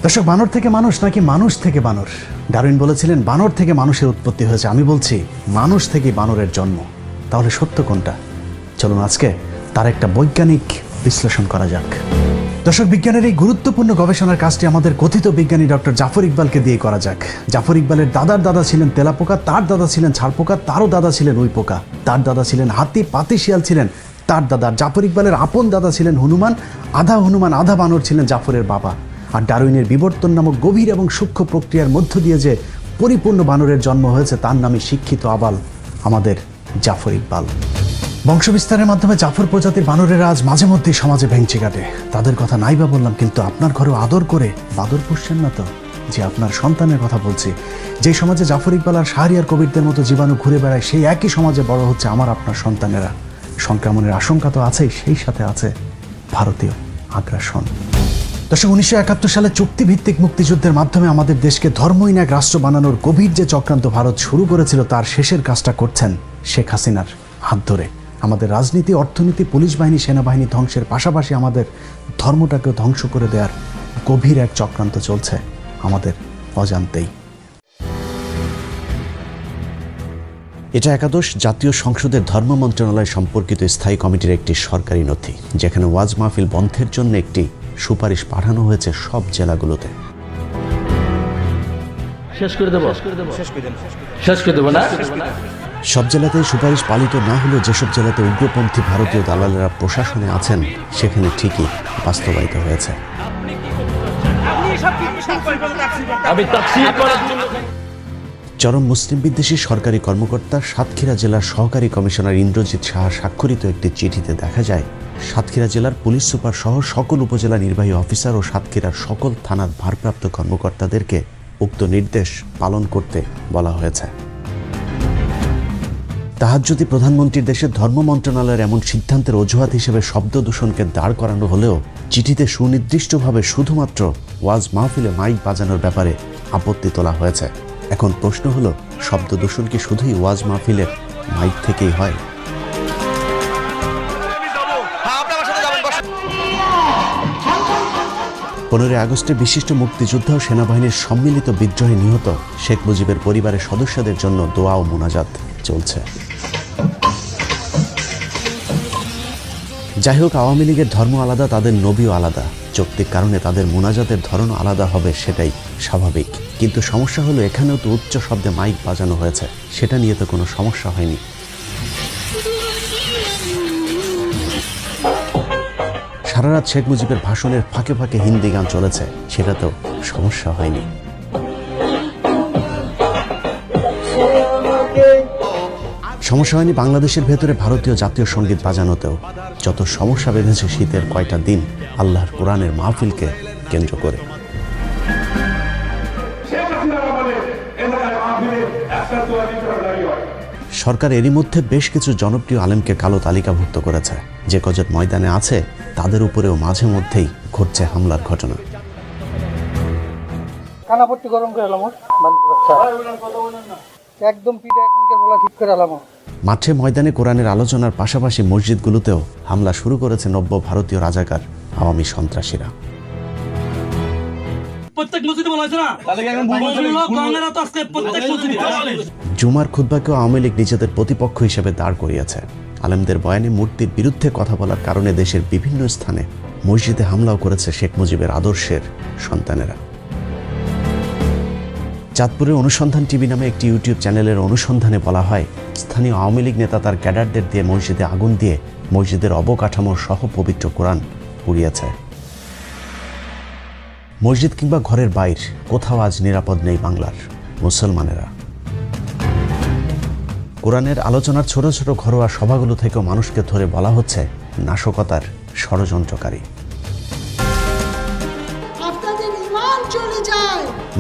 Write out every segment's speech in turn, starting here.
দর্শক, বানর থেকে মানুষ নাকি মানুষ থেকে বানর? ডারউইন বলেছিলেন বানর থেকে মানুষের উৎপত্তি হয়েছে। আমি বলছি মানুষ থেকে বানরের জন্ম। তাহলে সত্য কোনটা? চলুন আজকে তার একটা বৈজ্ঞানিক বিশ্লেষণ করা যাক। দর্শক, বিজ্ঞানের এই গুরুত্বপূর্ণ গবেষণার কাজটি আমাদের কথিত বিজ্ঞানী ডক্টর জাফর ইকবালকে দিয়ে করা যাক। জাফর ইকবালের দাদার দাদা ছিলেন তেলাপোকা, তার দাদা ছিলেন ছাড়পোকা, তারও দাদা ছিলেন উই পোকা, তার দাদা ছিলেন হাতি, পাতি শিয়াল ছিলেন তার দাদা। জাফর ইকবালের আপন দাদা ছিলেন হনুমান আধা বানর ছিলেন জাফরের বাবা। আর ডারউইনের বিবর্তন নামক গভীর এবং সূক্ষ্ম প্রক্রিয়ার মধ্য দিয়ে যে পরিপূর্ণ বানরের জন্ম হয়েছে তার নামে শিক্ষিত আবাল আমাদের জাফর ইকবাল। বংশবিস্তারের মাধ্যমে জাফর প্রজাতির বানরেরা আজ মাঝে মধ্যেই সমাজে ভেঙচি কাটে। তাদের কথা নাই বা বললাম, কিন্তু আপনার ঘরেও আদর করে বাদর পুষছেন না তো? যে আপনার সন্তানের কথা বলছি। যে সমাজে জাফর ইকবাল আর শাহরিয়ার কবিরদের মতো জীবাণু ঘুরে বেড়ায়, সেই একই সমাজে বড় হচ্ছে আমার আপনার সন্তানেরা। সংক্রমণের আশঙ্কা তো আছেই, সেই সাথে আছে ভারতীয় আগ্রাসন। দর্শক, 1971 সালে চুক্তিভিত্তিক মুক্তিযুদ্ধের মাধ্যমে আমাদের দেশকে ধর্মহীন এক রাষ্ট্র বানানোর গভীর যে চক্রান্ত ভারত শুরু করেছিল, তার শেষের কাজটা করছেন শেখ হাসিনার হাত ধরে। আমাদের রাজনীতি, অর্থনীতি, পুলিশ বাহিনী, সেনাবাহিনী ধ্বংসের পাশাপাশি আমাদের ধর্মটাকেও ধ্বংস করে দেওয়ার গভীর এক চক্রান্ত চলছে আমাদের অজান্তেই। এটা একাদশ জাতীয় সংসদের ধর্ম মন্ত্রণালয় সম্পর্কিত স্থায়ী কমিটির একটি সরকারি নথি, যেখানে ওয়াজ মাহফিল বন্ধের জন্য একটি সুপারিশ পাঠানো হয়েছে সব জেলাগুলোতে। সব জেলাতে সুপারিশ পালিত না হলেও যেসব জেলাতে উগ্রপন্থী ভারতীয় দালালেরা প্রশাসনে আছেন, সেখানে ঠিকই বাস্তবায়িত হয়েছে। চরম মুসলিম বিদ্বেষী সরকারি কর্মকর্তা সাতক্ষীরা জেলার সহকারী কমিশনার ইন্দ্রজিৎ সাহা স্বাক্ষরিত একটি চিঠিতে দেখা যায়, সাতক্ষীরা জেলার পুলিশ সুপার সহ সকল উপজেলা নির্বাহী অফিসার ও সাতক্ষীরার সকল থানার ভারপ্রাপ্ত কর্মকর্তাদেরকে উক্ত নির্দেশ পালন করতে বলা হয়েছে। তাহাজ্জুদি প্রধানমন্ত্রীর দেশের ধর্ম মন্ত্রণালয়ের এমন সিদ্ধান্তের অজুহাত হিসেবে শব্দ দূষণকে দাঁড় করানো হলেও চিঠিতে সুনির্দিষ্টভাবে শুধুমাত্র ওয়াজ মাহফিলে মাইক বাজানোর ব্যাপারে আপত্তি তোলা হয়েছে। এখন প্রশ্ন হলো, শব্দ দূষণ কি শুধুই ওয়াজ মাহফিলের মাইক থেকেই হয়? 15 আগস্টে বিশিষ্ট মুক্তিযোদ্ধা ও সেনাবাহিনীর সম্মিলিত বিদ্রোহে নিহত শেখ মুজিবের পরিবারের সদস্যদের জন্য দোয়া ও মোনাজাত চলছে। যাই হোক, আওয়ামী লীগের ধর্ম আলাদা, তাদের নবীও আলাদা। যৌক্তিক কারণে তাদের মোনাজাতের ধরন আলাদা হবে, সেটাই স্বাভাবিক। কিন্তু সমস্যা হলো, এখানেও তো উচ্চ শব্দে মাইক বাজানো হয়েছে, সেটা নিয়ে তো কোনো সমস্যা হয়নি। সারা রাত শেখ মুজিবের ভাষণের ফাঁকে ফাঁকে হিন্দি গান চলেছে, সেটা তো সমস্যা হয়নি। সমস্যা হয়নি বাংলাদেশের ভেতরে ভারতীয় জাতীয় সঙ্গীত বাজানোতেও। যত সমস্যা বেঁধেছে শীতের কয়টা দিন আল্লাহর কোরআনের মাহফিলকে কেন্দ্র করে। সরকার এরই মধ্যে বেশ কিছু জনপ্রিয় আলেমকে কালো তালিকাভুক্ত করেছে। যে কজন ময়দানে আছে তাদের উপরেও মাঝে মধ্যেই ঘটছে হামলার ঘটনা। মাঠে ময়দানে কোরআনের আলোচনার পাশাপাশি মসজিদগুলোতেও হামলা শুরু করেছে নব্য ভারতীয় রাজাকার আওয়ামী সন্ত্রাসীরা। জুমার খুতবাকেও আওয়ামী লীগ নিজেদের প্রতিপক্ষ হিসেবে দাঁড় করিয়েছে। আলেমদের বয়ানে মূর্তির বিরুদ্ধে কথা বলার কারণে দেশের বিভিন্ন স্থানে মসজিদে হামলাও করেছে শেখ মুজিবের আদর্শের সন্তানেরা। চাঁদপুরের অনুসন্ধান টিভি নামে একটি ইউটিউব চ্যানেলের অনুসন্ধানে বলা হয়, স্থানীয় আওয়ামী লীগ নেতা তার ক্যাডারদের দিয়ে মসজিদে আগুন দিয়ে মসজিদের অবকাঠামো সহ পবিত্র কোরআন পুড়িয়েছে। মসজিদ কিংবা ঘরের বাইর কোথাও আজ নিরাপদ নেই বাংলার মুসলমানেরা। কোরআনের আলোচনার ছোট ছোট ঘরোয়া সভাগুলো থেকেও মানুষকে ধরে বলা হচ্ছে নাশকতার ষড়যন্ত্রকারী।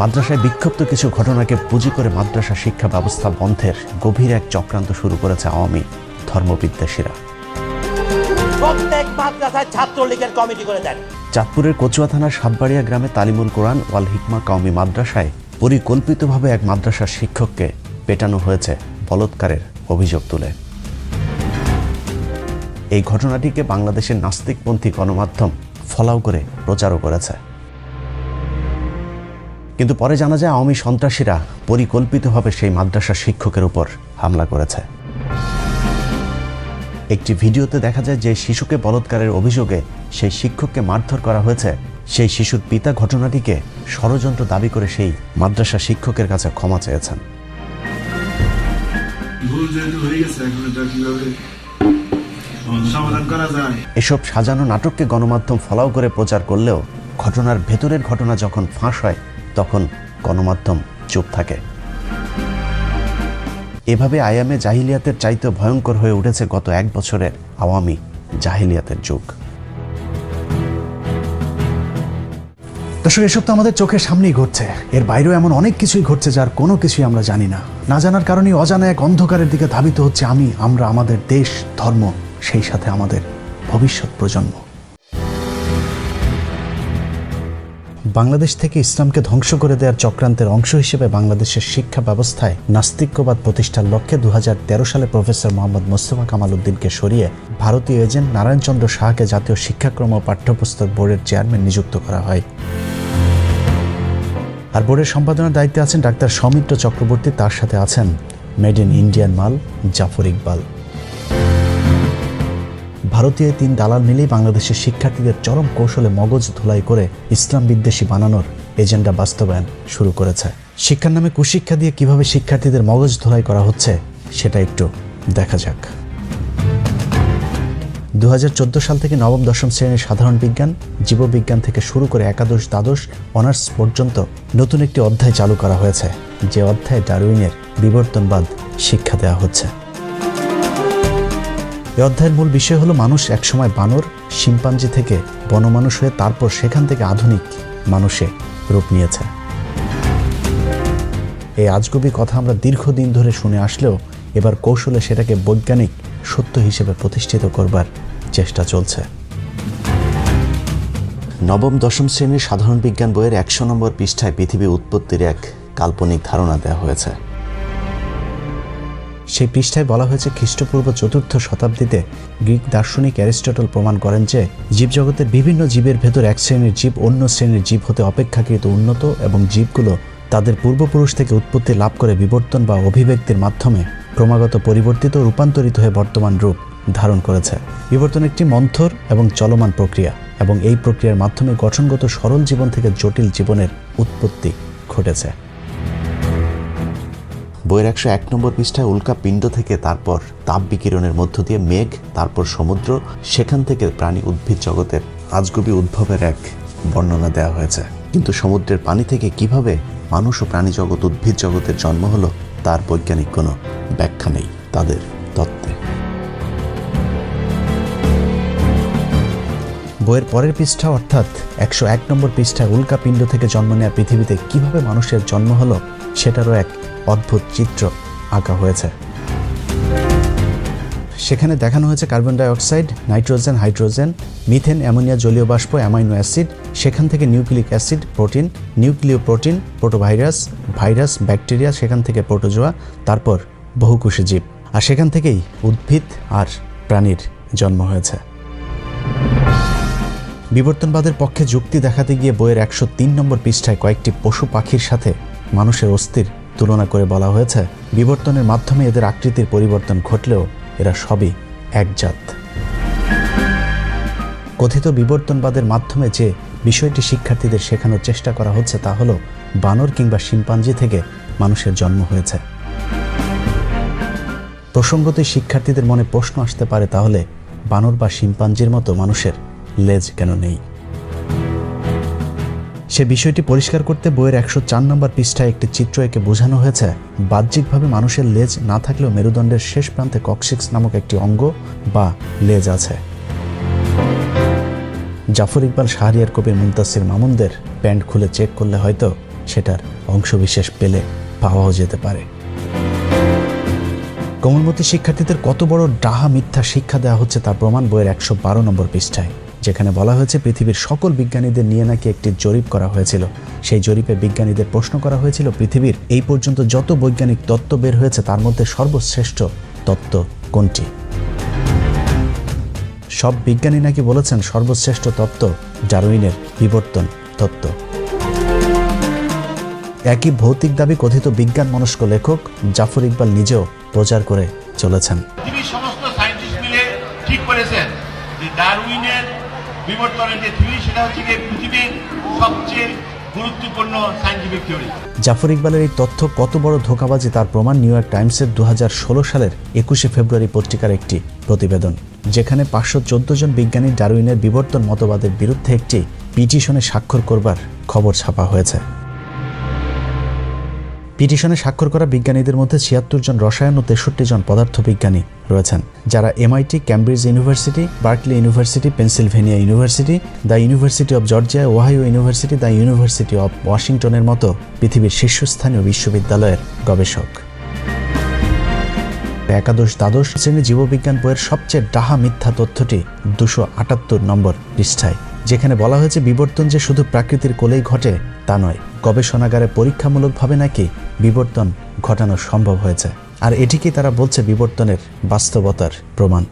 মাদ্রাসায় বিক্ষিপ্ত কিছু ঘটনাকে পুঁজি করে মাদ্রাসা শিক্ষা ব্যবস্থা বন্ধের গভীর এক চক্রান্ত শুরু করেছে আওয়ামী ধর্মবিদ্বেষীরা। চাঁদপুরের কচুয়া থানার সাতবাড়িয়া গ্রামে তালিমুল কোরআন ওয়াল হিকমা কওমি মাদ্রাসায় পরিকল্পিতভাবে এক মাদ্রাসার শিক্ষককে পেটানো হয়েছে বলৎকারের অভিযোগ তুলে। এই ঘটনাটিকে বাংলাদেশের নাস্তিকপন্থী গণমাধ্যম ফলাও করে প্রচারও করেছে। কিন্তু পরে জানা যায় আওয়ামী সন্ত্রাসীরা পরিকল্পিতভাবে সেই মাদ্রাসার শিক্ষকের উপর হামলা করেছে। একটি ভিডিওতে দেখা যায় যে শিশুকে বলাৎকারের অভিযোগে সেই শিক্ষককে মারধর করা হয়েছে, সেই শিশুর পিতা ঘটনাটিকে ষড়যন্ত্র দাবি করে সেই মাদ্রাসা শিক্ষকের কাছে ক্ষমা চেয়েছেন। এসব সাজানো নাটককে গণমাধ্যম ফলাও করে প্রচার করলেও ঘটনার ভেতরের ঘটনা যখন ফাঁস হয় তখন গণমাধ্যম চুপ থাকে। এভাবে আয়ামে জাহিলিয়াতের চাইতে ভয়ঙ্কর হয়ে উঠেছে গত 1 বছরের আওয়ামী জাহিলিয়াতের যুগ। দর্শক, এসব তো আমাদের চোখের সামনেই ঘটছে, এর বাইরেও এমন অনেক কিছুই ঘটছে যার কোনো কিছুই আমরা জানি না। না জানার কারণেই অজানা এক অন্ধকারের দিকে ধাবিত হচ্ছে আমরা, আমাদের দেশ, ধর্ম, সেই সাথে আমাদের ভবিষ্যৎ প্রজন্ম। বাংলাদেশ থেকে ইসলামকে ধ্বংস করে দেওয়ার চক্রান্তের অংশ হিসেবে বাংলাদেশের শিক্ষা ব্যবস্থায় নাস্তিক্যবাদ প্রতিষ্ঠার লক্ষ্যে 2013 সালে প্রফেসর মোহাম্মদ মোস্তফা কামাল উদ্দিনকে সরিয়ে ভারতীয় এজেন্ট নারায়ণ চন্দ্র সাহাকে জাতীয় শিক্ষাক্রম ও পাঠ্যপুস্তক বোর্ডের চেয়ারম্যান নিযুক্ত করা হয়। আর বোর্ডের সম্পাদনার দায়িত্বে আছেন ডাক্তার সৌমিত্র চক্রবর্তী, তার সাথে আছেন মেড ইন ইন্ডিয়ান মাল জাফর ইকবাল। ভারতীয় 3 দালাল মিলেই বাংলাদেশের শিক্ষার্থীদের চরম কৌশলে মগজ ধুলাই করে ইসলাম বিদ্বেষী বানানোর এজেন্ডা বাস্তবায়ন শুরু করেছে। শিক্ষার নামে কুশিক্ষা দিয়ে কিভাবে শিক্ষার্থীদের মগজ ধুলাই করা হচ্ছে সেটা একটু দেখা যাক। 2014 সাল থেকে নবম দশম শ্রেণীর সাধারণ বিজ্ঞান, জীববিজ্ঞান থেকে শুরু করে একাদশ, দ্বাদশ, অনার্স পর্যন্ত নতুন একটি অধ্যায় চালু করা হয়েছে, যে অধ্যায়ে ডারউইনের বিবর্তনবাদ শিক্ষা দেওয়া হচ্ছে। এই অধ্যায়ের মূল বিষয় হলো মানুষ একসময় বানর, শিম্পাঞ্জি থেকে বনমানুষ হয়ে তারপর সেখান থেকে আধুনিক মানুষে রূপ নিয়েছে। এই আজগুবি কথা আমরা দীর্ঘদিন ধরে শুনে আসলেও এবার কৌশলে সেটাকে বৈজ্ঞানিক সত্য হিসেবে প্রতিষ্ঠিত করবার চেষ্টা চলছে। নবম দশম শ্রেণীর সাধারণ বিজ্ঞান বইয়ের 100 নম্বর পৃষ্ঠায় পৃথিবী উৎপত্তির এক কাল্পনিক ধারণা দেওয়া হয়েছে। সেই পৃষ্ঠায় বলা হয়েছে খ্রিস্টপূর্ব 4র্থ শতাব্দীতে গ্রিক দার্শনিক অ্যারিস্টটল প্রমাণ করেন যে জীবজগতের বিভিন্ন জীবের ভেতর এক শ্রেণীর জীব অন্য শ্রেণীর জীব হতে অপেক্ষাকৃত উন্নত এবং জীবগুলো তাদের পূর্বপুরুষ থেকে উৎপত্তি লাভ করে বিবর্তন বা অভিব্যক্তির মাধ্যমে ক্রমাগত পরিবর্তিত ও রূপান্তরিত হয়ে বর্তমান রূপ ধারণ করেছে। বিবর্তন একটি মন্থর এবং চলমান প্রক্রিয়া এবং এই প্রক্রিয়ার মাধ্যমে গঠনগত সরল জীবন থেকে জটিল জীবনের উৎপত্তি ঘটেছে। বইয়ের 101 নম্বর পৃষ্ঠায় উল্কা পিণ্ড থেকে তারপর তাপ বিকিরণের মধ্য দিয়ে মেঘ, তারপর সমুদ্র, সেখান থেকে প্রাণী উদ্ভিদ জগতের আজগুবি উদ্ভবের এক বর্ণনা দেওয়া হয়েছে। কিন্তু সমুদ্রের পানি থেকে কিভাবে মানুষ ও প্রাণী জগৎ, উদ্ভিদ জগতের জন্ম হলো তার বৈজ্ঞানিক কোনো ব্যাখ্যা নেই তাদের তত্ত্বে। বইয়ের পরের পৃষ্ঠা অর্থাৎ 101 নম্বর পৃষ্ঠায় উল্কা পিণ্ড থেকে জন্ম নেওয়া পৃথিবীতে কিভাবে মানুষের জন্ম হলো সেটারও এক অদ্ভুত চিত্র আঁকা হয়েছে। সেখানে দেখানো হয়েছে carbon dioxide, nitrogen, hydrogen, methane, ammonia, জলীয় বাষ্প, অ্যামাইনো অ্যাসিড, সেখান থেকে নিউক্লিক অ্যাসিড, প্রোটিন, নিউক্লিয় প্রোটিন, প্রোটোভাইরাস, ভাইরাস, ব্যাকটেরিয়া, সেখান থেকে প্রোটোজোয়া, তারপর বহুকোষী জীব, আর সেখান থেকেই উদ্ভিদ আর প্রাণীর জন্ম হয়েছে। বিবর্তনবাদের পক্ষে যুক্তি দেখাতে গিয়ে বইয়ের 103 নম্বর পৃষ্ঠায় কয়েকটি পশু পাখির সাথে মানুষের অস্থির তুলনা করে বলা হয়েছে বিবর্তনের মাধ্যমে এদের আকৃতির পরিবর্তন ঘটলেও এরা সবই এক জাত। কথিত বিবর্তনবাদের মাধ্যমে যে বিষয়টি শিক্ষার্থীদের শেখানোর চেষ্টা করা হচ্ছে তা হলো বানর কিংবা শিম্পাঞ্জি থেকে মানুষের জন্ম হয়েছে। প্রসঙ্গতই শিক্ষার্থীদের মনে প্রশ্ন আসতে পারে, তাহলে বানর বা শিম্পাঞ্জির মতো মানুষের লেজ কেন নেই? সে বিষয়টি পরিষ্কার করতে বইয়ের 104 নম্বর পৃষ্ঠায় একটি চিত্র এঁকে বোঝানো হয়েছে বাহ্যিকভাবে মানুষের লেজ না থাকলেও মেরুদণ্ডের শেষ প্রান্তে কক্সিক্স নামক একটি অঙ্গ বা লেজ আছে। জাফর ইকবাল, শাহরিয়ার কবির, মুনতাসির মামুনদের প্যান্ট খুলে চেক করলে হয়তো সেটার অংশবিশেষ পেলে পাওয়াও যেতে পারে। কোমলমতি শিক্ষার্থীদের কত বড় ডাহা মিথ্যা শিক্ষা দেওয়া হচ্ছে তার প্রমাণ বইয়ের 112 নম্বর পৃষ্ঠায়, যেখানে বলা হয়েছে পৃথিবীর সকল বিজ্ঞানীদের নিয়ে নাকি একটি জরিপ করা হয়েছিল। সেই জরিপে বিজ্ঞানীদের প্রশ্ন করা হয়েছিল পৃথিবীর এই পর্যন্ত যত বৈজ্ঞানিক তত্ত্ব বের হয়েছে তার মধ্যে সর্বশ্রেষ্ঠ তত্ত্ব কোনটি? সব বিজ্ঞানী নাকি বলেছেন সর্বশ্রেষ্ঠ তত্ত্ব ডারউইনের বিবর্তন তত্ত্ব। একই ভৌতিক দাবি কথিত বিজ্ঞান মনস্ক লেখক জাফর ইকবাল নিজেও প্রচার করে চলেছেন। পৃথিবীর সমস্ত সায়েন্টিস্ট মিলে ঠিক করেছেন যে ডারউইনের বিবর্তনের যে থিওরি সেটা হচ্ছে যে পৃথিবীর সবচেয়ে গুরুত্বপূর্ণ সায়েন্টিফিক থিওরি। জাফর ইকবালের এই তথ্য কত বড় ধোঁকাবাজি তার প্রমাণ নিউ ইয়র্ক টাইমসের 2016 সালের 21শে ফেব্রুয়ারি পত্রিকার একটি প্রতিবেদন, যেখানে 514 জন বিজ্ঞানী ডারউইনের বিবর্তন মতবাদের বিরুদ্ধে একটি পিটিশনে স্বাক্ষর করবার খবর ছাপা হয়েছে। পিটিশনে স্বাক্ষর করা বিজ্ঞানীদের মধ্যে 76 জন রসায়ন ও 63 জন পদার্থবিজ্ঞানী রয়েছেন, যারা MIT, Cambridge university, Berkeley university, Pennsylvania university, the university of Georgia, Ohio university, the university of ওয়াশিংটনের মতো পৃথিবীর শীর্ষস্থানীয় বিশ্ববিদ্যালয়ের গবেষক। একাদশ দ্বাদশ শ্রেণী জীববিজ্ঞান বইয়ের সবচেয়ে ডাহা মিথ্যা তথ্যটি 278 নম্বর পৃষ্ঠায়, যেখানে বলা হয়েছে বিবর্তন যে শুধু প্রাকৃতির কোলেই ঘটে তা নয়, গবেষণাগারে পরীক্ষামূলকভাবে নাকি বিবর্তন ঘটানো সম্ভব হয়েছে, আর এটিকেই তারা বলছে বিবর্তনের বাস্তবতার প্রমাণ।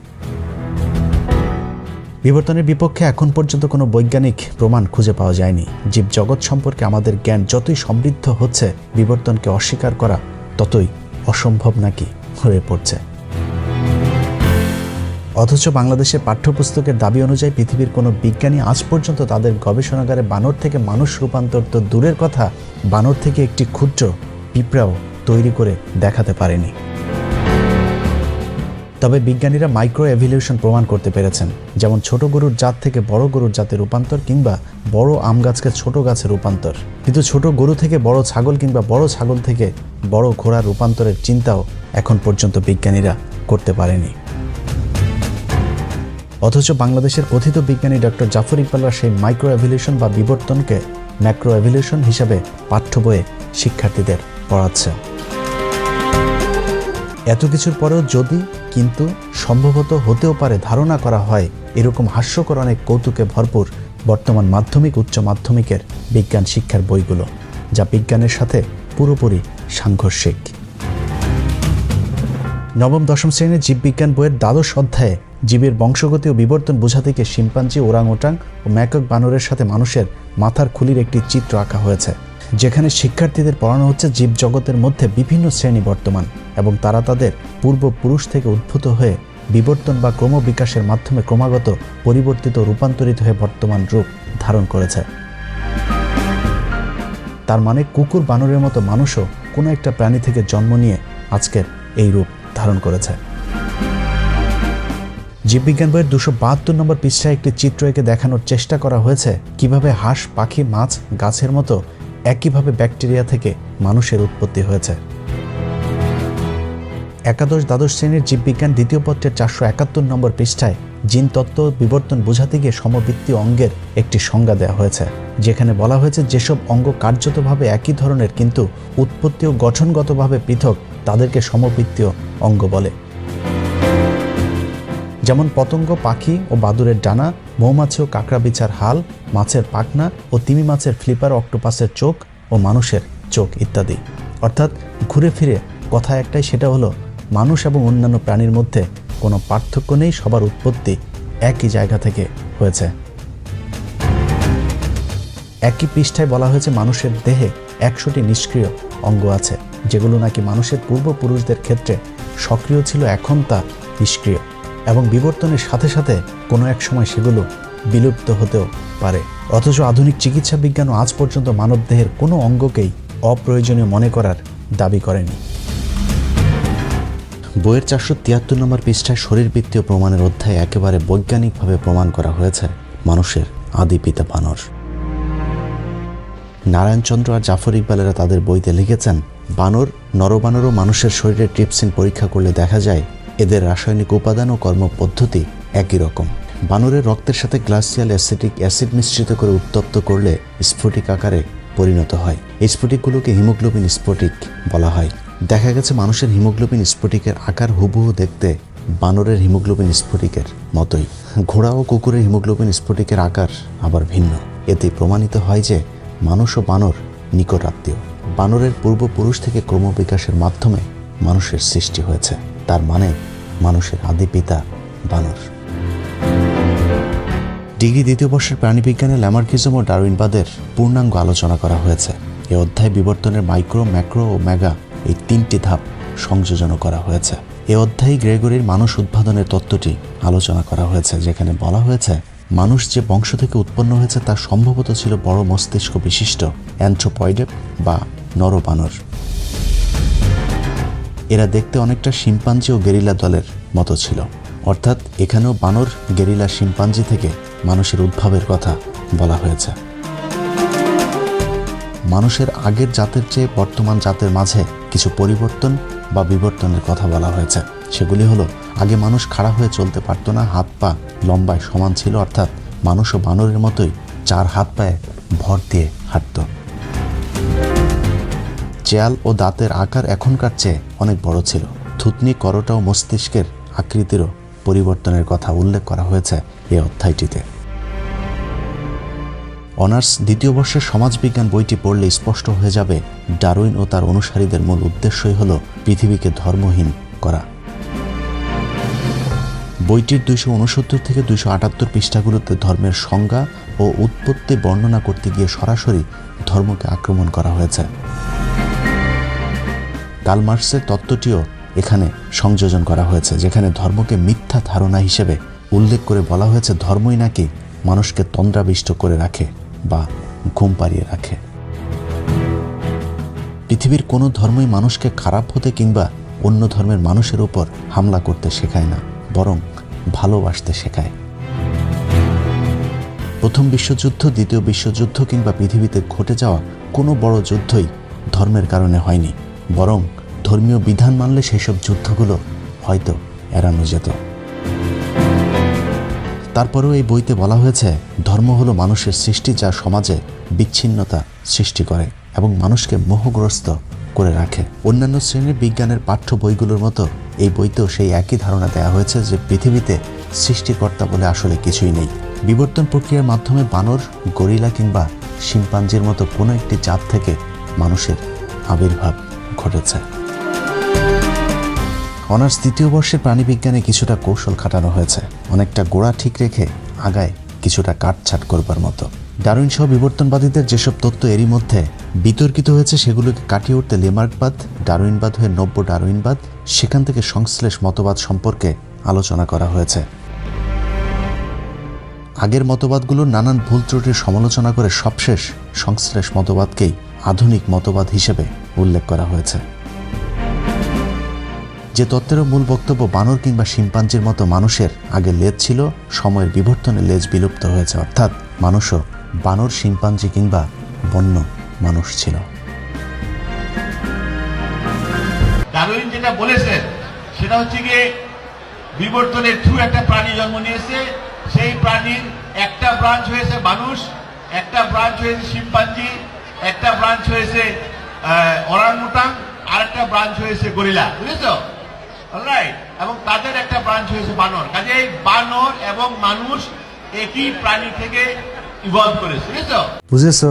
বিবর্তনের বিপক্ষে এখন পর্যন্ত কোনো বৈজ্ঞানিক প্রমাণ খুঁজে পাওয়া যায়নি। জীবজগৎ সম্পর্কে আমাদের জ্ঞান যতই সমৃদ্ধ হচ্ছে, বিবর্তনকে অস্বীকার করা ততই অসম্ভব নাকি হয়ে পড়ছে। অথচ বাংলাদেশের পাঠ্যপুস্তকের দাবি অনুযায়ী পৃথিবীর কোনো বিজ্ঞানী আজ পর্যন্ত তাদের গবেষণাগারে বানর থেকে মানুষ রূপান্তর তো দূরের কথা, বানর থেকে একটি ক্ষুদ্র পিঁপড়াও তৈরি করে দেখাতে পারেনি। তবে বিজ্ঞানীরা মাইক্রো এভলিউশন প্রমাণ করতে পেরেছেন, যেমন ছোট গরুর জাত থেকে বড় গরুর জাতে রূপান্তর কিংবা বড় আম গাছকে ছোট গাছে রূপান্তর। কিন্তু ছোট গরু থেকে বড় ছাগল কিংবা বড় ছাগল থেকে বড় ঘোড়া রূপান্তরের চিন্তাও এখন পর্যন্ত বিজ্ঞানীরা করতে পারেনি। অথচ বাংলাদেশের কথিত বিজ্ঞানী ডক্টর জাফর ইকবালরা সেই মাইক্রো এভলিউশন বা বিবর্তনকে ম্যাক্রো এভলিউশন হিসাবে পাঠ্য বইয়ে শিক্ষার্থীদের পড়াচ্ছে। এত কিছুর পরেও যদি কিন্তু সম্ভবত হতেও পারে ধারণা করা হয়, এরকম হাস্যকর অনেক কৌতুকে ভরপুর বর্তমান মাধ্যমিক, উচ্চ মাধ্যমিকের বিজ্ঞান শিক্ষার বইগুলো, যা বিজ্ঞানের সাথে পুরোপুরি সাংঘর্ষিক। নবম দশম শ্রেণীর জীববিজ্ঞান বইয়ের দ্বাদশ অধ্যায়ে জীবের বংশগতি ও বিবর্তন বোঝাতে গিয়ে শিম্পাঞ্জি, ওরাংওটাং ও ম্যাকক বানরের সাথে মানুষের মাথার খুলির একটি চিত্র আঁকা হয়েছে, যেখানে শিক্ষার্থীদের পড়ানো হচ্ছে জীবজগতের মধ্যে বিভিন্ন শ্রেণী বর্তমান এবং তারা তাদের পূর্বপুরুষ থেকে উদ্ভূত হয়ে বিবর্তন বা ক্রমবিকাশের মাধ্যমে ক্রমাগত পরিবর্তিত রূপান্তরিত হয়ে বর্তমান রূপ ধারণ করেছে। তার মানে কুকুর বানরের মতো মানুষও কোনো একটা প্রাণী থেকে জন্ম নিয়ে আজকের এই রূপ ধারণ করেছে। জীববিজ্ঞান বইয়ের 272 নম্বর পৃষ্ঠায় একটি চিত্র এঁকে দেখানোর চেষ্টা করা হয়েছে কিভাবে হাঁস, পাখি, মাছ, গাছের মতো একইভাবে ব্যাকটেরিয়া থেকে মানুষের উৎপত্তি হয়েছে। একাদশ দ্বাদশ শ্রেণীর জীববিজ্ঞান দ্বিতীয় পত্রের 471 নম্বর পৃষ্ঠায় জিন তত্ত্ব বিবর্তন বোঝাতে গিয়ে সমবৃত্তীয় অঙ্গের একটি সংজ্ঞা দেওয়া হয়েছে, যেখানে বলা হয়েছে যেসব অঙ্গ কার্যতভাবে একই ধরনের কিন্তু উৎপত্তি ও গঠনগতভাবে পৃথক তাদেরকে সমবৃত্তীয় অঙ্গ বলে। যেমন পতঙ্গ, পাখি ও বাদুড়ের ডানা, মৌমাছি ও কাঁকড়া বিছার হাল, মাছের পাখনা ও তিমি মাছের ফ্লিপার, অক্টোপাসের চোখ ও মানুষের চোখ ইত্যাদি। অর্থাৎ ঘুরে ফিরে কথা একটাই, সেটা হলো মানুষ এবং অন্যান্য প্রাণীর মধ্যে কোনো পার্থক্য নেই, সবার উৎপত্তি একই জায়গা থেকে হয়েছে। একই পৃষ্ঠায় বলা হয়েছে মানুষের দেহে 100টি নিষ্ক্রিয় অঙ্গ আছে, যেগুলো নাকি মানুষের পূর্বপুরুষদের ক্ষেত্রে সক্রিয় ছিল, এখন তা নিষ্ক্রিয় এবং বিবর্তনের সাথে সাথে কোনো এক সময় সেগুলো বিলুপ্ত হতেও পারে। অথচ আধুনিক চিকিৎসা বিজ্ঞানও আজ পর্যন্ত মানবদেহের কোনো অঙ্গকেই অপ্রয়োজনীয় মনে করার দাবি করেনি। বইয়ের 473 নম্বর পৃষ্ঠায় শরীরবৃত্তীয় প্রমাণের অধ্যায়ে একেবারে বৈজ্ঞানিকভাবে প্রমাণ করা হয়েছে মানুষের আদি পিতা বানর। নারায়ণচন্দ্র আর জাফর ইকবালেরা তাদের বইতে লিখেছেন, বানর, নরবানর ও মানুষের শরীরে ট্রিপসিন পরীক্ষা করলে দেখা যায় এদের রাসায়নিক উপাদান ও কর্মপদ্ধতি একই রকম। বানরের রক্তের সাথে গ্লাসিয়াল অ্যাসিটিক অ্যাসিড মিশ্রিত করে উত্তপ্ত করলে স্ফটিক আকারে পরিণত হয়। এই স্ফটিকগুলোকে হিমোগ্লোবিন স্ফটিক বলা হয়। দেখা গেছে মানুষের হিমোগ্লোবিন স্ফটিকের আকার হুবহু দেখতে বানরের হিমোগ্লোবিন স্ফটিকের মতোই। ঘোড়া ও কুকুরের হিমোগ্লোবিন স্ফটিকের আকার আবার ভিন্ন। এতে প্রমাণিত হয় যে মানুষ ও বানর নিকট আত্মীয়। বানরের পূর্বপুরুষ থেকে ক্রমবিকাশের মাধ্যমে মানুষের সৃষ্টি হয়েছে, তার মানে মানুষের আদি পিতা বানর। ডিগ্রি দ্বিতীয় বর্ষের প্রাণীবিজ্ঞানে ল্যামার্কিজম ও ডারউইনবাদের পূর্ণাঙ্গ আলোচনা করা হয়েছে। এ অধ্যায় বিবর্তনের মাইক্রো, ম্যাক্রো ও মেগা এই 3টি ধাপ সংযোজন করা হয়েছে। এ অধ্যায়ে গ্রেগরির মানুষ উদ্ভাবনের তত্ত্বটি আলোচনা করা হয়েছে, যেখানে বলা হয়েছে মানুষ যে বংশ থেকে উৎপন্ন হয়েছে তা সম্ভবত ছিল বড় মস্তিষ্ক বিশিষ্ট অ্যানথ্রোপয়েড বা নরবানর। এরা দেখতে অনেকটা শিম্পাঞ্জি ও গেরিলা দলের মতো ছিল, অর্থাৎ এখানেও বানর, গেরিলা, শিম্পাঞ্জি থেকে মানুষের উদ্ভবের কথা বলা হয়েছে। মানুষের আগের জাতের চেয়ে বর্তমান জাতের মাঝে কিছু পরিবর্তন বা বিবর্তনের কথা বলা হয়েছে। সেগুলি হলো, আগে মানুষ খাড়া হয়ে চলতে পারত না, হাত পা লম্বায় সমান ছিল, অর্থাৎ মানুষও বানরের মতোই 4 হাত পায়ে ভর দিয়ে হাঁটত। চেয়াল ও দাঁতের আকার এখনকার চেয়ে অনেক বড় ছিল। থুতনি, করোটা ও মস্তিষ্কের আকৃতিরও পরিবর্তনের কথা উল্লেখ করা হয়েছে এই অধ্যায়টিতে। অনার্স 2য় বর্ষের সমাজবিজ্ঞান বইটি পড়লে স্পষ্ট হয়ে যাবে ডারউইন ও তার অনুসারীদের মূল উদ্দেশ্যই হল পৃথিবীকে ধর্মহীন করা। বইটির 269 থেকে 278 পৃষ্ঠাগুলোতে ধর্মের সংজ্ঞা ও উৎপত্তি বর্ণনা করতে গিয়ে সরাসরি ধর্মকে আক্রমণ করা হয়েছে। কার্ল মার্কসের তত্ত্বটিও এখানে সংযোজন করা হয়েছে, যেখানে ধর্মকে মিথ্যা ধারণা হিসেবে উল্লেখ করে বলা হয়েছে ধর্মই নাকি মানুষকে তন্দ্রাবিষ্ট করে রাখে বা ঘুম পাড়িয়ে রাখে। পৃথিবীর কোনো ধর্মই মানুষকে খারাপ হতে কিংবা অন্য ধর্মের মানুষের উপর হামলা করতে শেখায় না, বরং ভালোবাসতে শেখায়। প্রথম বিশ্বযুদ্ধ, দ্বিতীয় বিশ্বযুদ্ধ কিংবা পৃথিবীতে ঘটে যাওয়া কোনো বড় যুদ্ধই ধর্মের কারণে হয়নি, বরং ধর্মীয় বিধান মানলে সেসব যুদ্ধগুলো হয়তো এড়ানো যেত। তারপরেও এই বইতে বলা হয়েছে ধর্ম হলো মানুষের সৃষ্টি, যা সমাজে বিচ্ছিন্নতা সৃষ্টি করে এবং মানুষকে মোহগ্রস্ত করে রাখে। অন্যান্য শ্রেণীর বিজ্ঞানের পাঠ্য বইগুলোর মতো এই বইতেও সেই একই ধারণা দেওয়া হয়েছে যে পৃথিবীতে সৃষ্টিকর্তা বলে আসলে কিছুই নেই। বিবর্তন প্রক্রিয়ার মাধ্যমে বানর, গরিলা কিংবা শিম্পাঞ্জির মতো কোনো একটি জাত থেকে মানুষের আবির্ভাব ঘটেছে। অনার্স 3য় বর্ষের প্রাণীবিজ্ঞানে কিছুটা কৌশল খাটানো হয়েছে, অনেকটা গোড়া ঠিক রেখে আগায় কিছুটা কাটছাট করবার মতো। ডারউইন সহ বিবর্তনবাদীদের যেসব তত্ত্ব এরই মধ্যে বিতর্কিত হয়েছে সেগুলোকে কাটিয়ে উঠতে লেমার্কবাদ, ডারউইনবাদ হয়ে নব্য ডারউইনবাদ, সেখান থেকে সংশ্লেষ মতবাদ সম্পর্কে আলোচনা করা হয়েছে। আগের মতবাদগুলোর নানান ভুল ত্রুটির সমালোচনা করে সবশেষ সংশ্লেষ মতবাদকেই আধুনিক মতবাদ হিসেবে উল্লেখ করা হয়েছে। যে তত্ত্বেরও মূল বক্তব্য বানর কিংবা শিম্পাঞ্জির মতো মানুষের আগে লেজ ছিল, সময়ের বিবর্তনে লেজ বিলুপ্ত হয়েছে, অর্থাৎ মানুষও বানর, শিম্পাঞ্জি কিংবা বন্য মানুষ ছিল। ডারউইন যেটা বলেছেন সেটা হচ্ছে গিয়ে বিবর্তনের থ্রু একটা প্রাণী জন্ম নিয়েছে, সেই প্রাণীর একটা ব্রাঞ্চ হয়েছে মানুষ, একটা ব্রাঞ্চ হয়েছে শিম্পাঞ্জি, একটা ব্রাঞ্চ হয়েছে ওরাংউটাং, আর একটা ব্রাঞ্চ হয়েছে গরিলা, বুঝেছো? অলরাইট, এবং তাদের একটা ব্রাঞ্চ হয়েছে বানর। কাজেই বানর এবং মানুষ একই প্রাণী থেকে ইভলভ করেছে, বুঝেছো? বুঝেছো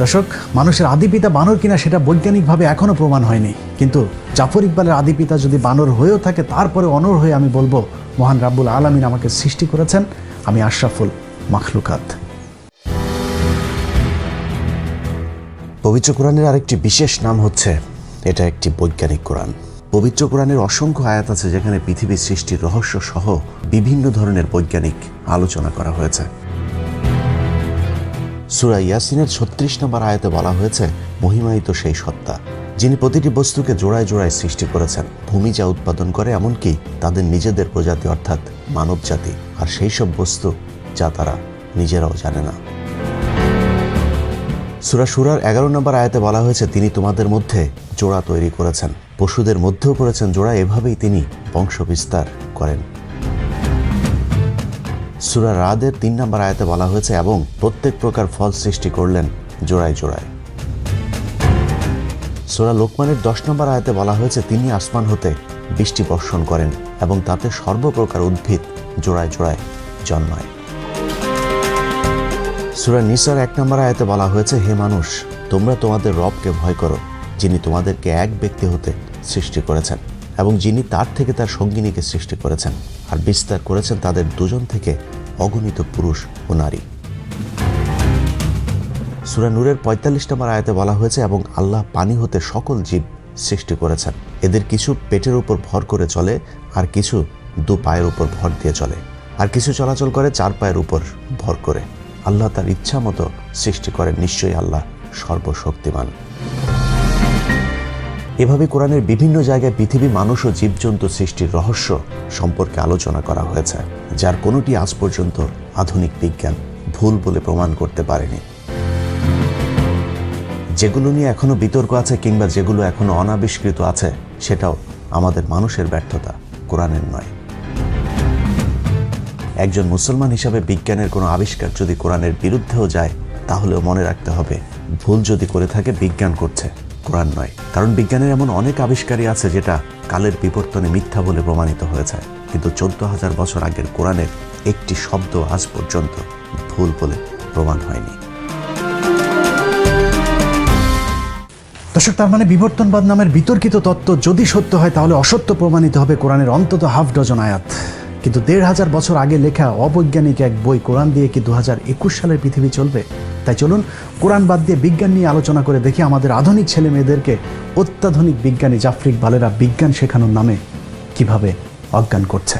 দর্শক, মানুষের আদিপিতা বানর কিনা সেটা বৈজ্ঞানিকভাবে এখনো প্রমাণ হয়নি, কিন্তু জাফর ইকবালের আদিপিতা যদি বানর হয়েও থাকে, তারপরে অনর হয়ে আমি বলবো মহান রাব্বুল আলামিন আমাকে সৃষ্টি করেছেন, আমি আশরাফুল মাখলুকাত। পবিত্র কোরআনের আরেকটি বিশেষ নাম হচ্ছে এটা একটি বৈজ্ঞানিক কোরআন। পবিত্র কোরআনের অসংখ্য আয়াত আছে যেখানে পৃথিবীর সৃষ্টির রহস্য সহ বিভিন্ন ধরনের বৈজ্ঞানিক আলোচনা করা হয়েছে। সূরা ইয়াসিনের 36 নম্বর আয়াতে বলা হয়েছে, মহিমায়িত সেই সত্তা যিনি প্রতিটি বস্তুকে জোড়ায় জোড়ায় সৃষ্টি করেছেন, ভূমি যা উৎপাদন করে এমনকি তাদের নিজেদের প্রজাতি অর্থাৎ মানব জাতি, আর সেই সব বস্তু যা তারা নিজেরাও জানে না। সূরা শুরার 11 নম্বর আয়াতে বলা হয়েছে, তিনি তোমাদের মধ্যে জোড়া তৈরি করেছেন, পশুদের মধ্যেও করেছেন জোড়া, এভাবেই তিনি বংশ বিস্তার করেন। সূরা রাদের 3 নম্বর আয়াতে বলা হয়েছে, এবং প্রত্যেক প্রকার ফল সৃষ্টি করলেন জোড়ায় জোড়ায়। সূরা লোকমানের 10 নম্বর আয়াতে বলা হয়েছে, তিনি আসমান হতে বৃষ্টি বর্ষণ করেন এবং তাতে সর্বপ্রকার উদ্ভিদ জোড়ায় জোড়ায় জন্মায়। সূরা নিসার 1 নম্বর আয়াতে বলা হয়েছে, হে মানুষ, তোমরা তোমাদের রবকে ভয় করো, যিনি তোমাদেরকে এক ব্যক্তি হতে সৃষ্টি করেছেন এবং যিনি তার থেকে তার সঙ্গিনীকে সৃষ্টি করেছেন আর বিস্তার করেছেন তাদের দুজন থেকে অগণিত পুরুষ ও নারী। সূরা নূরের ৪৫ নম্বর আয়াতে বলা হয়েছে, এবং আল্লাহ পানি হতে সকল জীব সৃষ্টি করেছেন। এদের কিছু পেটের উপর ভর করে চলে, আর কিছু দু পায়ের উপর ভর দিয়ে চলে, আর কিছু চলাচল করে চার পায়ের উপর ভর করে। আল্লাহ তার ইচ্ছা মতো সৃষ্টি করেন, নিশ্চয়ই আল্লাহ সর্বশক্তিমান। এভাবে কোরআনের বিভিন্ন জায়গায় পৃথিবী, মানুষ ও জীবজন্তু সৃষ্টির রহস্য সম্পর্কে আলোচনা করা হয়েছে, যার কোনোটি আজ পর্যন্ত আধুনিক বিজ্ঞান ভুল বলে প্রমাণ করতে পারেনি। যেগুলো নিয়ে এখনো বিতর্ক আছে কিংবা যেগুলো এখনো অনাবিষ্কৃত আছে, সেটাও আমাদের মানুষের ব্যর্থতা, কোরআনের নয়। একজন মুসলমান হিসাবে বিজ্ঞানের কোনো আবিষ্কার যদি কোরআনের বিরুদ্ধেও যায়, তাহলেও মনে রাখতে হবে, ভুল যদি করে থাকে বিজ্ঞান করছে, কোরআন নয়। কারণ বিজ্ঞানের এমন অনেক আবিষ্কারই আছে যেটা কালের বিবর্তনে মিথ্যা বলে প্রমাণিত হয়েছে, কিন্তু 14,000 বছর আগের কোরআনের একটি শব্দ আজ পর্যন্ত ভুল বলে প্রমাণ হয়নি। দর্শক, তার মানে বিবর্তনবাদ নামের বিতর্কিত তত্ত্ব যদি সত্য হয়, তাহলে অসত্য প্রমাণিত হবে কোরআনের অন্তত হাফ ডজন আয়াত। কিন্তু 1,500 বছর আগে লেখা অবৈজ্ঞানিক এক বই কোরআন দিয়ে কি 2021 সালের পৃথিবী চলবে? তাই চলুন কোরআন বাদ দিয়ে বিজ্ঞান নিয়ে আলোচনা করে দেখি আমাদের আধুনিক ছেলে মেয়েদেরকে অত্যাধুনিক বিজ্ঞানী জাফর ইকবালেরা বিজ্ঞান শেখানোর নামে কিভাবে অজ্ঞান করছে।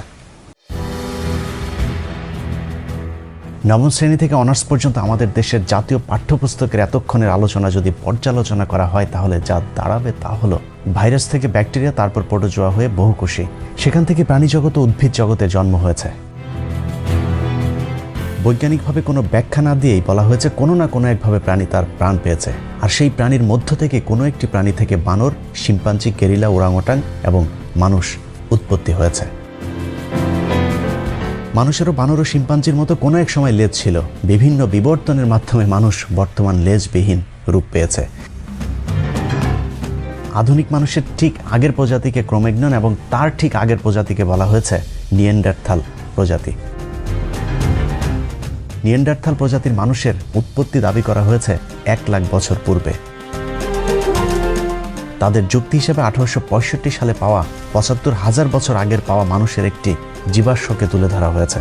নবম শ্রেণী থেকে অনার্স পর্যন্ত আমাদের দেশের জাতীয় পাঠ্যপুস্তকের এতক্ষণের আলোচনা যদি পর্যালোচনা করা হয়, তাহলে যা দাঁড়াবে তা হলো ভাইরাস থেকে ব্যাকটেরিয়া, তারপর প্রোটোজোয়া হয়ে বহুকোষী, সেখান থেকে প্রাণী জগৎ ও উদ্ভিদ জগতের জন্ম হয়েছে। বৈজ্ঞানিকভাবে কোনো ব্যাখ্যা না দিয়েই বলা হয়েছে কোনো না কোনো একভাবে প্রাণী তার প্রাণ পেয়েছে, আর সেই প্রাণীর মধ্য থেকে কোনো একটি প্রাণী থেকে বানর, শিম্পাঞ্জি, গেরিলা, ওরাংওটাং এবং মানুষ উৎপত্তি হয়েছে। মানুষেরও বানর ও শিম্পাঞ্জির মতো কোনো এক সময় লেজ ছিল। বিভিন্ন বিবর্তনের মাধ্যমে মানুষ বর্তমান লেজবিহীন রূপ পেয়েছে। আধুনিক মানুষের ঠিক আগের প্রজাতিকে ক্রোম্যাগনন এবং তার ঠিক আগের প্রজাতিকে বলা হয়েছে নিয়েন্ডারথাল প্রজাতি। নিয়েন্ডারথাল প্রজাতির মানুষের উৎপত্তি দাবি করা হয়েছে 1 লাখ বছর পূর্বে। তাদের যুক্তি হিসেবে 1865 সালে পাওয়া 75,000 বছর আগের পাওয়া মানুষের একটি জীবাশ্মকে তুলে ধরা হয়েছে,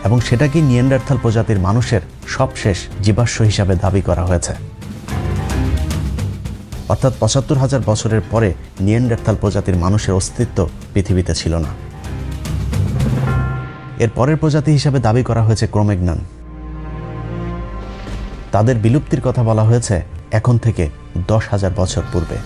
এবং সেটাকেই নিয়েন্ডারথাল প্রজাতির মানুষের সবশেষ জীবাশ্ম হিসাবে দাবি করা হয়েছে। অর্থাৎ 75,000 বছরের পরে নিয়েন্ডারথাল প্রজাতির মানুষের অস্তিত্ব পৃথিবীতে ছিল না। এর পরের প্রজাতি হিসাবে দাবি করা হয়েছে ক্রোম্যাগনন। তাদের বিলুপ্তির কথা বলা হয়েছে এখন থেকে 10,000 বছর পূর্বে।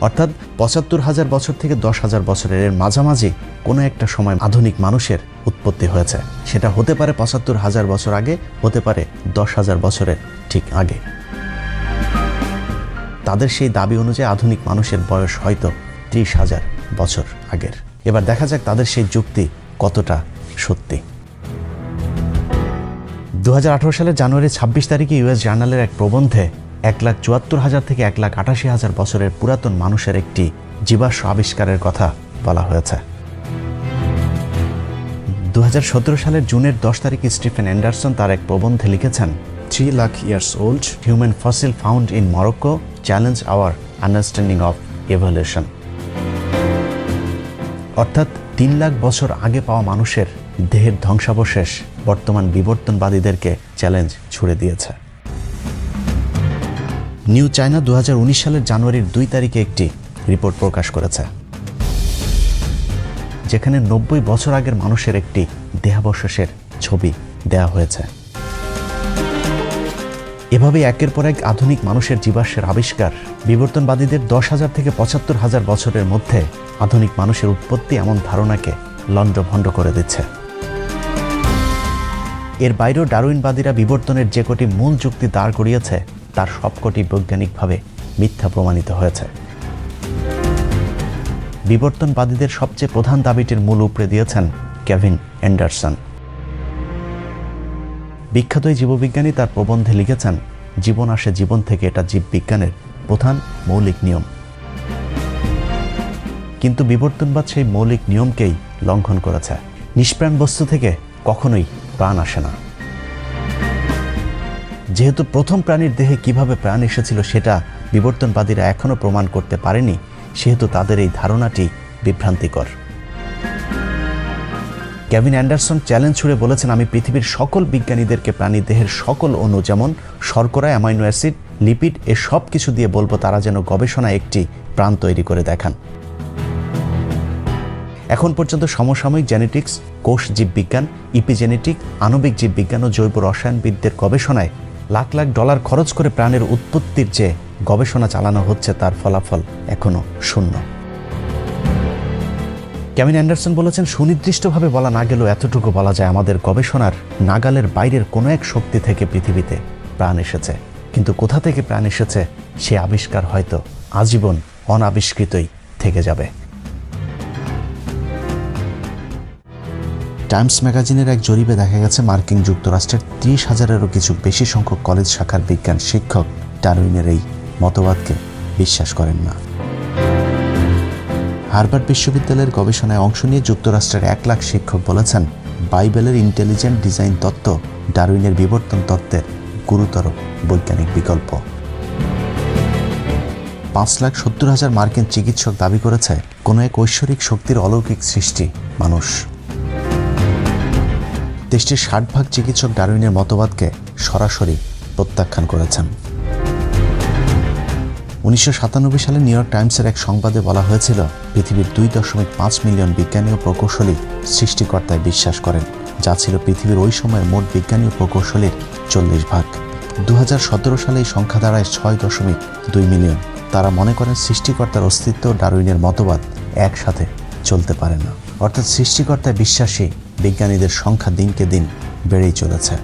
অর্থাৎ 75,000 বছর থেকে 10,000 বছরের এর মাঝামাঝি কোনো একটা সময় আধুনিক মানুষের উৎপত্তি হয়েছে। সেটা হতে পারে 75,000 বছর আগে, হতে পারে 10,000 বছরের ঠিক আগে। তাদের সেই দাবি অনুযায়ী আধুনিক মানুষের বয়স হয়তো 30,000 বছর আগের। এবার দেখা যাক তাদের সেই যুক্তি কতটা সত্যি। 2018 সালের জানুয়ারি 26 তারিখে ইউএস জার্নালের এক প্রবন্ধে 1,74,000 থেকে 1,88,000 বছরের পুরাতন মানুষের একটি জীবাশ্ম আবিষ্কারের কথা বলা হয়েছে। 2017 সালের জুনের 10 তারিখে স্টিফেন অ্যান্ডারসন তার এক প্রবন্ধে লিখেছেন, 3 lakh years old human fossil found in Morocco challenge our understanding of evolution. অর্থাৎ 3 লাখ বছর আগে পাওয়া মানুষের দেহের ধ্বংসাবশেষ বর্তমান বিবর্তনবাদীদেরকে চ্যালেঞ্জ ছুড়ে দিয়েছে। নিউ চায়না 2019 সালের জানুয়ারির 2 তারিখে একটি রিপোর্ট প্রকাশ করেছে, যেখানে 90 বছর আগের মানুষের একটি দেহাবশেষের ছবি দেয়া হয়েছে। এভাবে একের পর এক আধুনিক মানুষের জীবাশ্মের আবিষ্কার বিবর্তনবাদীদের 10,000 থেকে 75,000 বছরের মধ্যে আধুনিক মানুষের উৎপত্তি এমন ধারণাকে লণ্ডভণ্ড করে দিচ্ছে। এর বাইরেও ডারউইনবাদীরা বিবর্তনের যে কটি মূল যুক্তি দাঁড় করিয়েছে, তার সবকটি বৈজ্ঞানিকভাবে মিথ্যা প্রমাণিত হয়েছে। বিবর্তনবাদীদের সবচেয়ে প্রধান দাবিটির মূল উপড়ে দিয়েছেন কেভিন অ্যান্ডারসন। বিখ্যাত এই জীববিজ্ঞানী তার প্রবন্ধে লিখেছেন, জীবন আসে জীবন থেকে, এটা জীববিজ্ঞানের প্রধান মৌলিক নিয়ম। কিন্তু বিবর্তনবাদ সেই মৌলিক নিয়মকেই লঙ্ঘন করেছে। নিষ্প্রাণ বস্তু থেকে কখনোই প্রাণ আসে না। যেহেতু প্রথম প্রাণীর দেহে কিভাবে প্রাণ এসেছিল সেটা বিবর্তনবাদীরা এখনো প্রমাণ করতে পারেনি, সেহেতু তাদের এই ধারণাটি বিভ্রান্তিকর। কেভিন অ্যান্ডারসন চ্যালেঞ্জ ছুড়ে বলেছেন, আমি পৃথিবীর সকল বিজ্ঞানীদেরকে প্রাণী দেহের সকল অণু যেমন শর্করা, অ্যামাইনো অ্যাসিড, লিপিড এ সব কিছু দিয়ে বলবো তারা যেন গবেষণায় একটি প্রাণ তৈরি করে দেখান। এখন পর্যন্ত সমসাময়িক জেনেটিক্স, কোষ জীববিজ্ঞান, ইপিজেনেটিক, আণবিক জীববিজ্ঞান ও জৈব রসায়নবিদদের গবেষণায় লাখ লাখ ডলার খরচ করে প্রাণের উৎপত্তির যে গবেষণা চালানো হচ্ছে তার ফলাফল এখনো শূন্য। কেভিন অ্যান্ডারসন বলেছেন, সুনির্দিষ্টভাবে বলা না গেলেও এতটুকু বলা যায় আমাদের গবেষণার নাগালের বাইরের কোনো এক শক্তি থেকে পৃথিবীতে প্রাণ এসেছে, কিন্তু কোথা থেকে প্রাণ এসেছে সে আবিষ্কার হয়তো আজীবন অনাবিষ্কৃতই থেকে যাবে। টাইমস ম্যাগাজিনের এক জরিপে দেখা গেছে মার্কিন যুক্তরাষ্ট্রের 30,000-এরও কিছু বেশি সংখ্যক কলেজ শাখার বিজ্ঞান শিক্ষক ডারউইনের এই মতবাদকে বিশ্বাস করেন না। হার্ভার্ড বিশ্ববিদ্যালয়ের গবেষণায় অংশ নিয়ে যুক্তরাষ্ট্রের 1 লাখ শিক্ষক বলেছেন, বাইবেলের ইন্টেলিজেন্ট ডিজাইন তত্ত্ব ডারউইনের বিবর্তন তত্ত্বের গুরুতর বৈজ্ঞানিক বিকল্প। 5,70,000 মার্কিন চিকিৎসক দাবি করেছে কোনো এক ঐশ্বরিক শক্তির অলৌকিক সৃষ্টি মানুষ। দেশটির 60% চিকিৎসক ডারউইনের মতবাদকে সরাসরি প্রত্যাখ্যান করেছেন। 1997 সালে নিউ ইয়র্ক টাইমসের এক সংবাদে বলা হয়েছিল, পৃথিবীর 2.5 মিলিয়ন বিজ্ঞানী ও প্রকৌশলী সৃষ্টিকর্তায় বিশ্বাস করেন, যা ছিল পৃথিবীর ওই সময়ের মোট বিজ্ঞানী ও প্রকৌশলীর 40%। 2017 সালে এই সংখ্যা দাঁড়ায় 6.2 মিলিয়ন। তারা মনে করেন সৃষ্টিকর্তার অস্তিত্ব ও ডারউইনের মতবাদ একসাথে চলতে পারে না, অর্থাৎ সৃষ্টিকর্তায় বিশ্বাসী বিজ্ঞানীদের সংখ্যা দিনকে দিন বেড়েই চলেছে।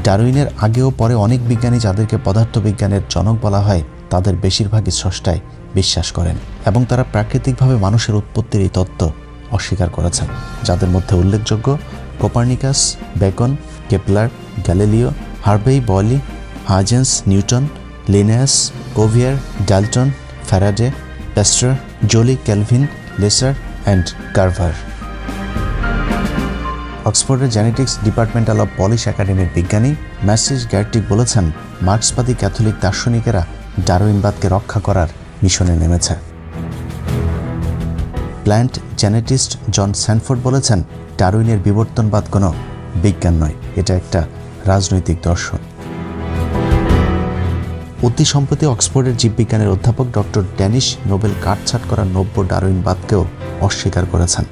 ডারউইনের আগেও পরে অনেক বিজ্ঞানী যাদেরকে পদার্থবিজ্ঞানের জনক বলা হয় তাদের বেশিরভাগই স্রষ্টায় বিশ্বাস করেন এবং তারা প্রাকৃতিকভাবে মানুষের উৎপত্তির এই তত্ত্ব অস্বীকার করেছেন, যাদের মধ্যে উল্লেখযোগ্য Copernicus, Bacon, Kepler, Galileo, Harvey, Boyle, Huygens, Newton, Linnaeus, Cuvier, Dalton, Faraday, Pasteur, Joule, Kelvin, Lister and Carver. অক্সফোর্ডের জেনেটিক্স ডিপার্টমেন্টাল অব পলিশ একাডেমির বিজ্ঞানী ম্যাসিস গ্যারটিক বলেছেন, মার্ক্সবাদী ক্যাথলিক দার্শনিকেরা ডারউইনবাদকে রক্ষা করার মিশনে নেমেছে। প্ল্যান্ট জেনেটিস্ট জন স্যানফোর্ড বলেছেন, ডারউইনের বিবর্তনবাদ কোনো বিজ্ঞান নয়, এটা একটা রাজনৈতিক দর্শন। অতি সম্প্রতি অক্সফোর্ডের জীববিজ্ঞানের অধ্যাপক ডক্টর ড্যানিশ নোবেল কাটছাঁট করা নব্য ডারউইনবাদকেও অস্বীকার করেছেন।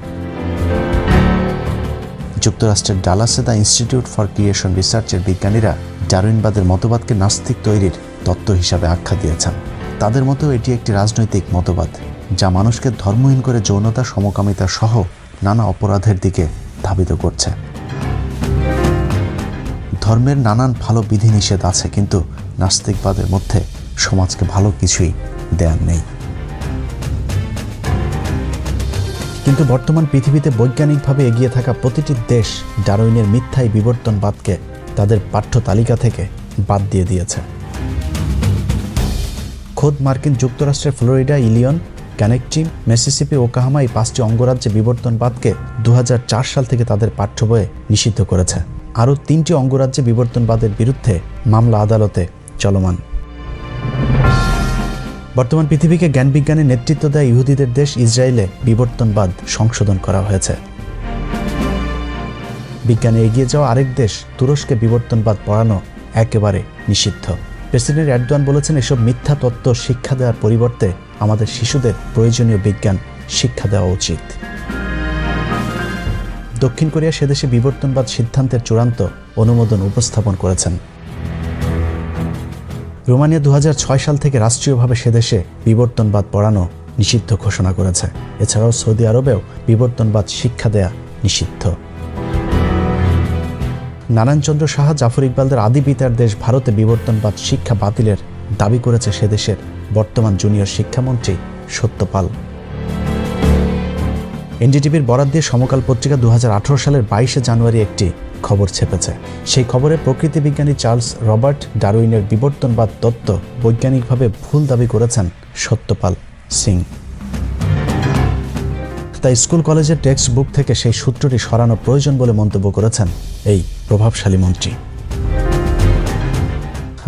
যুক্তরাষ্ট্রের ডালাসে দ্য ইনস্টিটিউট ফর ক্রিয়েশন রিসার্চের বিজ্ঞানীরা ডারউইনবাদের মতবাদকে নাস্তিক তৈরির তত্ত্ব হিসাবে আখ্যা দিয়েছেন। তাদের মতো এটি একটি রাজনৈতিক মতবাদ যা মানুষকে ধর্মহীন করে যৌনতা, সমকামিতা সহ নানা অপরাধের দিকে ধাবিত করছে। ধর্মের নানান ভালো বিধিনিষেধ আছে, কিন্তু নাস্তিকবাদের মধ্যে সমাজকে ভালো কিছুই দেয়ার নেই। কিন্তু বর্তমান পৃথিবীতে বৈজ্ঞানিকভাবে এগিয়ে থাকা প্রতিটি দেশ ডারউইনের মিথ্যাই বিবর্তনবাদকে তাদের পাঠ্য তালিকা থেকে বাদ দিয়ে দিয়েছে। খোদ মার্কিন যুক্তরাষ্ট্রের ফ্লোরিডা, ইলিয়ন, কানেকটিক, মিসিসিপি, ওকাহামা এই 5টি অঙ্গরাজ্যে বিবর্তনবাদকে 2004 সাল থেকে তাদের পাঠ্য বইয়ে নিষিদ্ধ করেছে। আরও 3টি অঙ্গরাজ্যে বিবর্তনবাদের বিরুদ্ধে মামলা আদালতে চলমান। বর্তমান পৃথিবীকে জ্ঞানবিজ্ঞানের নেতৃত্ব দেয় ইহুদিদের দেশ ইসরায়েলে বিবর্তনবাদ সংশোধন করা হয়েছে। বিজ্ঞানে এগিয়ে যাওয়া আরেক দেশ তুরস্কে বিবর্তনবাদ পড়ানো একেবারে নিষিদ্ধ। প্রেসিডেন্ট এরদোয়ান বলেছেন, এসব মিথ্যা তত্ত্ব শিক্ষা দেওয়ার পরিবর্তে আমাদের শিশুদের প্রয়োজনীয় বিজ্ঞান শিক্ষা দেওয়া উচিত। দক্ষিণ কোরিয়া সেদেশে বিবর্তনবাদ সিদ্ধান্তের চূড়ান্ত অনুমোদন উপস্থাপন করেছেন। রোমানিয়া 2006 সাল থেকে রাষ্ট্রীয়ভাবে সেদেশে বিবর্তনবাদ পড়ানো নিষিদ্ধ ঘোষণা করেছে। এছাড়াও সৌদি আরবেও বিবর্তনবাদ শিক্ষা দেয়া নিষিদ্ধ। নারায়ণচন্দ্র সাহা, জাফর ইকবালদের আদি পিতার দেশ ভারতে বিবর্তনবাদ শিক্ষা বাতিলের দাবি করেছে সেদেশের বর্তমান জুনিয়র শিক্ষামন্ত্রী সত্যপাল। এনডিটিভির বরাত দিয়ে সমকাল পত্রিকা 2018 সালের 22 জানুয়ারি একটি খবর ছেপেছে। সেই খবরে প্রকৃতি বিজ্ঞানী চার্লস রবার্ট ডারউইনের বিবর্তনবাদ তত্ত্ব বৈজ্ঞানিকভাবে ভুল দাবি করেছেন সত্যপাল সিং। তাই স্কুল কলেজের টেক্সট বুক থেকে সেই সূত্রটি সরানো প্রয়োজন বলে মন্তব্য করেছেন এই প্রভাবশালী মন্ত্রী।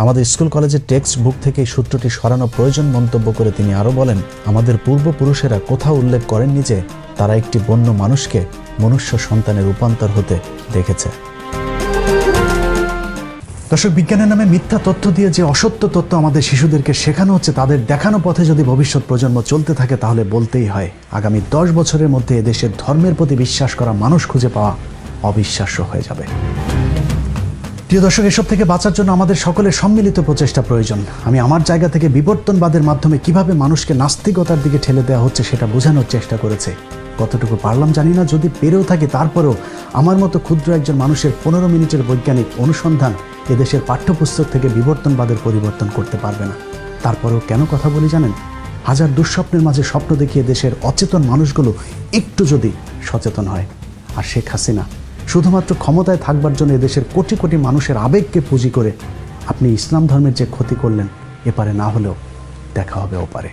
আমাদের স্কুল কলেজের টেক্সট বুক থেকে এই সূত্রটি সরানো প্রয়োজন মন্তব্য করে তিনি আরও বলেন, আমাদের পূর্বপুরুষেরা কোথাও উল্লেখ করেননি যে তারা একটি বন্য মানুষকে মনুষ্য সন্তানের রূপান্তর হতে দেখেছে। দর্শক, বিজ্ঞানের নামে মিথ্যা তথ্য দিয়ে যে অসত্য তথ্য আমাদের শিশুদেরকে শেখানো হচ্ছে, তাদের দেখানো পথে যদি ভবিষ্যৎ প্রজন্ম চলতে থাকে তাহলে বলতেই হয় আগামী 10 বছরের মধ্যে এদেশের ধর্মের প্রতি বিশ্বাস করা মানুষ খুঁজে পাওয়া অবিশ্বাস্য হয়ে যাবে। প্রিয় দর্শক, এসব থেকে বাঁচার জন্য আমাদের সকলের সম্মিলিত প্রচেষ্টা প্রয়োজন। আমি আমার জায়গা থেকে বিবর্তনবাদের মাধ্যমে কিভাবে মানুষকে নাস্তিকতার দিকে ঠেলে দেওয়া হচ্ছে সেটা বোঝানোর চেষ্টা করেছে। কতটুকু পারলাম জানি না, যদি পেরেও থাকি তারপরেও আমার মতো ক্ষুদ্র একজন মানুষের 15 মিনিটের বৈজ্ঞানিক অনুসন্ধান এদেশের পাঠ্যপুস্তক থেকে বিবর্তনবাদের পরিবর্তন করতে পারবে না। তারপরেও কেন কথা বলি জানেন? হাজার দুঃস্বপ্নের মাঝে স্বপ্ন দেখিয়ে দেশের অচেতন মানুষগুলো একটু যদি সচেতন হয়। আর শেখ হাসিনা শুধুমাত্র ক্ষমতায় থাকবার জন্য এদেশের কোটি কোটি মানুষের আবেগকে পুঁজি করে আপনি ইসলাম ধর্মের যে ক্ষতি করলেন, এপারে না হলেও দেখা হবে ওপারে।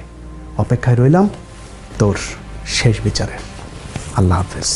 অপেক্ষায় রইলাম তোর শেষ বিচারে। আল্লাহ হাফেজ।